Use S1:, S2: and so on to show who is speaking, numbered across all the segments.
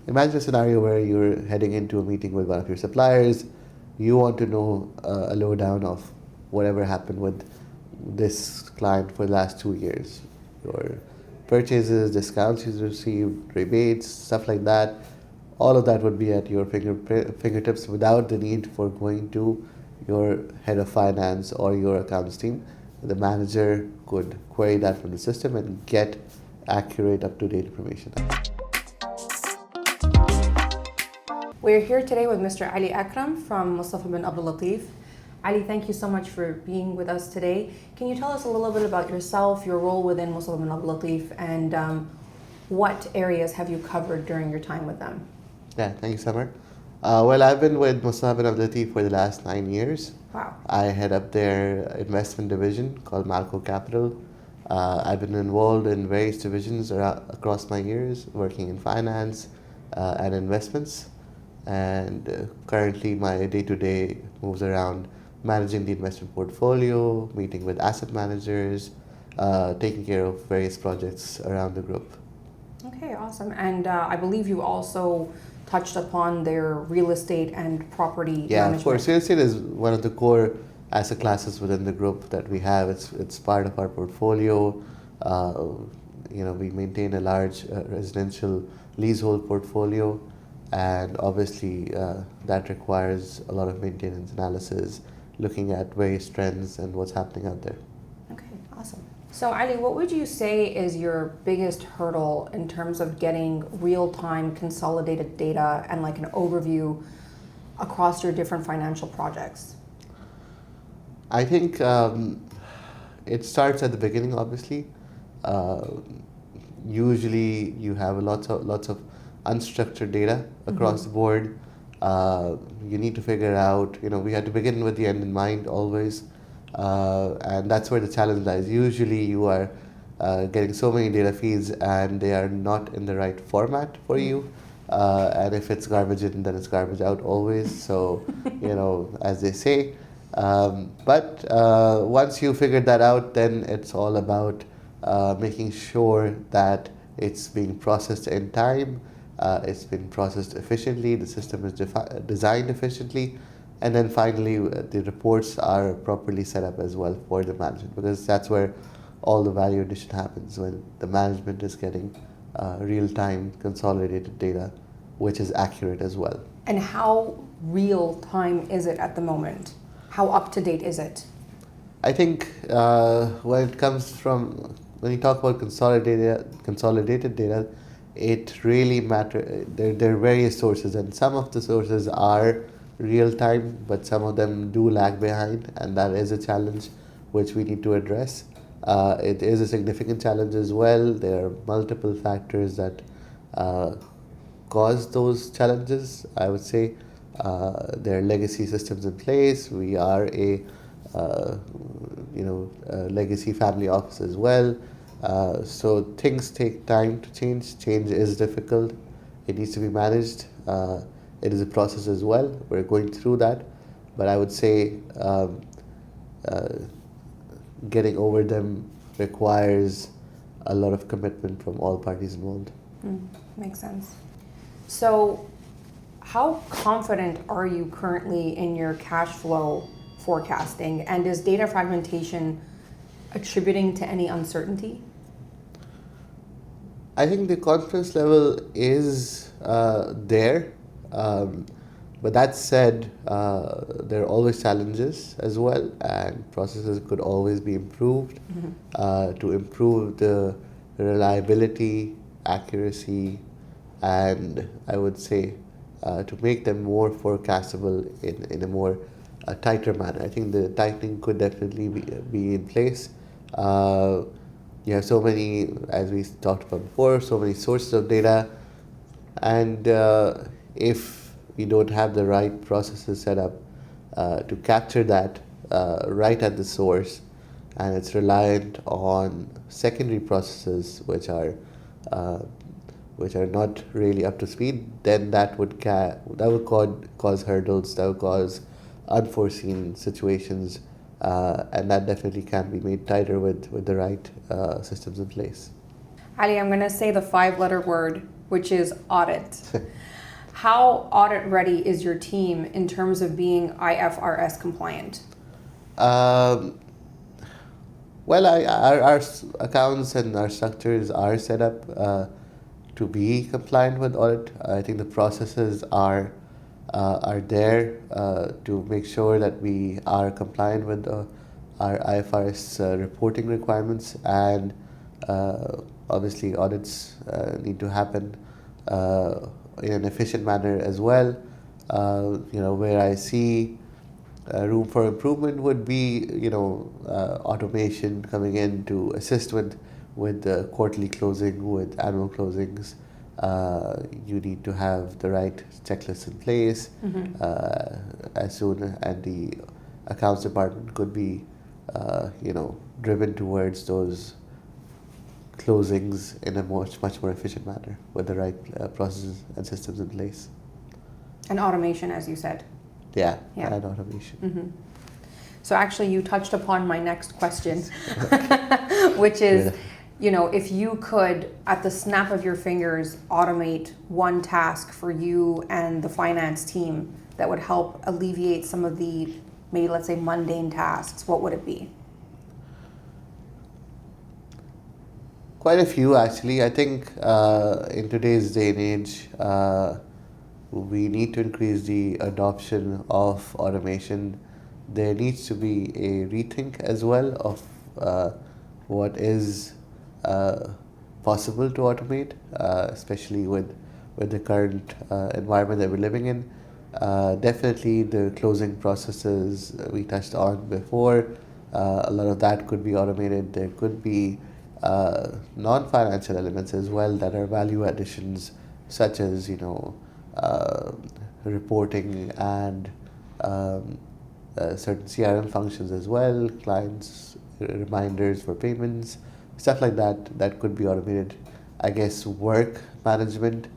S1: imagine a scenario where you're heading into a meeting with one of your suppliers. You want to know a lowdown of whatever happened with this client for the last 2 years. Your purchases, discounts you received, rebates, stuff like that. All of that would be at your fingertips without the need for going to your head of finance or your accounts team. The manager could query that from the system and get accurate, up-to-date information.
S2: We're here today with Mr. Ali Akram from Mustafa bin Abdul Latif. Ali, thank you so much for being with us today. Can you tell us a little bit about yourself, your role within Mustafa bin Abdul Latif, and what areas have you covered during your time with them?
S1: Yeah, thank you, Summer. Well, I've been with Mustafa bin Abdul Latif for the last 9 years.
S2: Wow.
S1: I head up their investment division called Malco Capital. I've been involved in various divisions across my years, working in finance and investments. And currently my day-to-day moves around managing the investment portfolio, meeting with asset managers, taking care of various projects around the group.
S2: Okay, awesome. And I believe you also touched upon their real estate and property management.
S1: Of course. Real estate is one of the core asset classes within the group that we have. It's part of our portfolio. We maintain a large residential leasehold portfolio. And obviously that requires a lot of maintenance analysis, looking at various trends and what's happening out there.
S2: Okay, awesome. So Ali, what would you say is your biggest hurdle in terms of getting real-time consolidated data and like an overview across your different financial projects?
S1: I think it starts at the beginning, obviously. Usually you have lots of unstructured data across the board. You need to figure out, we have to begin with the end in mind always. And that's where the challenge lies. Usually you are getting so many data feeds and they are not in the right format for you. And if it's garbage in, then it's garbage out always. So, as they say. But once you figured that out, then it's all about making sure that it's being processed in time. It's been processed efficiently, the system is designed efficiently, and then finally the reports are properly set up as well for the management, because that's where all the value addition happens, when the management is getting real-time consolidated data, which is accurate as well.
S2: And how real-time is it at the moment? How up-to-date is it?
S1: I think when you talk about consolidated data, it really matters. There are various sources, and some of the sources are real time, but some of them do lag behind, and that is a challenge which we need to address. It is a significant challenge as well. There are multiple factors that cause those challenges. I would say there are legacy systems in place. We are a legacy family office as well. So things take time to change. Change is difficult. It needs to be managed. It is a process as well. We're going through that. But I would say getting over them requires a lot of commitment from all parties involved.
S2: Makes sense. So how confident are you currently in your cash flow forecasting? And is data fragmentation attributing to any uncertainty?
S1: I think the confidence level is there, but that said, there are always challenges as well, and processes could always be improved to improve the reliability, accuracy, and I would say to make them more forecastable in a more tighter manner. I think the tightening could definitely be in place. You have so many, as we talked about before, so many sources of data, and if we don't have the right processes set up to capture that right at the source, and it's reliant on secondary processes which are not really up to speed, then that would cause hurdles, that would cause unforeseen situations, and that definitely can be made tighter with the right systems in place.
S2: Ali, I'm going to say the 5-letter word which is audit. How audit ready is your team in terms of being IFRS compliant?
S1: Um, our accounts and our structures are set up to be compliant with audit. I think the processes are there to make sure that we are compliant with our IFRS reporting requirements, and obviously audits need to happen in an efficient manner as well. Where I see room for improvement would be, automation coming in to assist with the quarterly closing, with annual closings. You need to have the right checklists in place as soon, and the accounts department could be, driven towards those closings in a much more efficient manner with the right processes and systems in place.
S2: And automation, as you said.
S1: Yeah.
S2: Yeah.
S1: And automation.
S2: So actually, you touched upon my next question, which is, if you could, at the snap of your fingers, automate one task for you and the finance team that would help alleviate some of the, maybe let's say, mundane tasks, what would it be?
S1: Quite a few, actually. I think in today's day and age, we need to increase the adoption of automation. There needs to be a rethink as well of what is possible to automate, especially with the current environment that we're living in. Definitely the closing processes we touched on before, a lot of that could be automated. There could be non-financial elements as well that are value additions, such as reporting and certain CRM functions as well, clients reminders for payments, stuff like that could be automated. I guess work management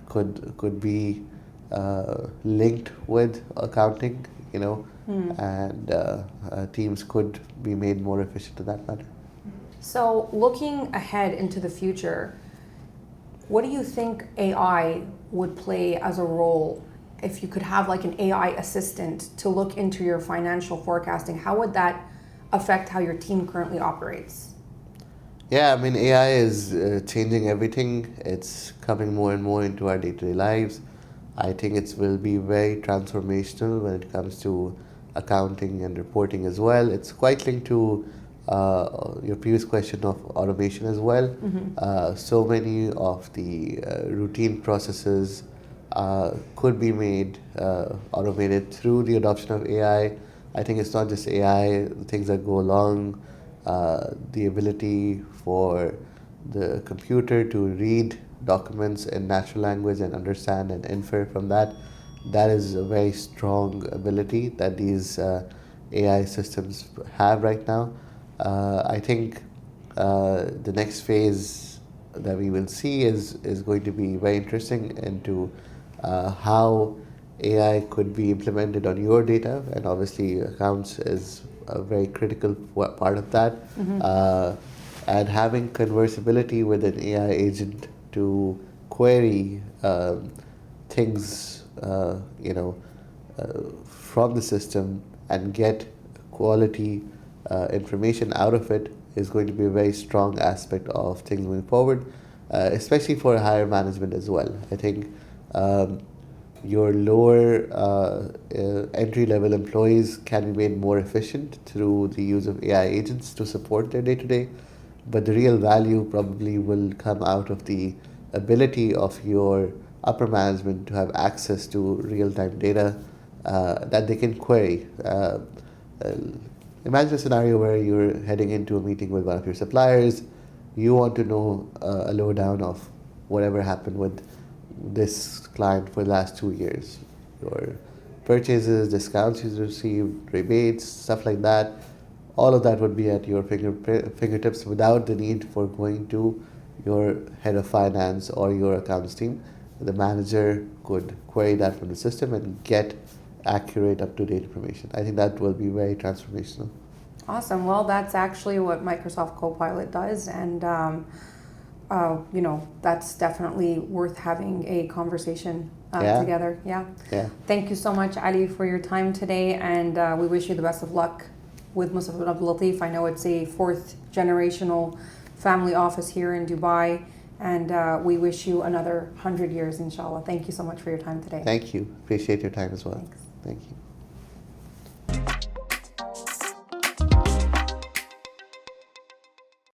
S1: could be linked with accounting, and teams could be made more efficient in that manner.
S2: So looking ahead into the future, what do you think AI would play as a role? If you could have like an AI assistant to look into your financial forecasting, how would that affect how your team currently operates?
S1: Yeah, I mean, AI is changing everything. It's coming more and more into our day-to-day lives. I think it will be very transformational when it comes to accounting and reporting as well. It's quite linked to your previous question of automation as well. So many of the routine processes could be made automated through the adoption of AI. I think it's not just AI, the things that go along, the ability for the computer to read documents in natural language and understand and infer from that. That is a very strong ability that these AI systems have right now. I think the next phase that we will see is going to be very interesting into how AI could be implemented on your data, and obviously accounts is a very critical part of that. And having conversibility with an AI agent to query things, from the system and get quality information out of it is going to be a very strong aspect of things moving forward, especially for higher management as well. I think your lower entry-level employees can be made more efficient through the use of AI agents to support their day-to-day, but the real value probably will come out of the ability of your upper management to have access to real-time data that they can query. Imagine a scenario where you're heading into a meeting with one of your suppliers. You want to know a lowdown of whatever happened with this client for the last 2 years. Your purchases, discounts you received, rebates, stuff like that. All of that would be at your fingertips without the need for going to your head of finance or your accounts team. The manager could query that from the system and get accurate, up-to-date information. I think that will be very transformational.
S2: Awesome. Well, that's actually what Microsoft Copilot does. And that's definitely worth having a conversation together. Yeah. Thank you so much, Ali, for your time today, and we wish you the best of luck with Musaf bin Abdul Latif. I know it's a fourth generational family office here in Dubai, and we wish you another 100 years, inshallah. Thank you so much for your time today.
S1: Thank you. Appreciate your time as well.
S2: Thanks.
S1: Thank you.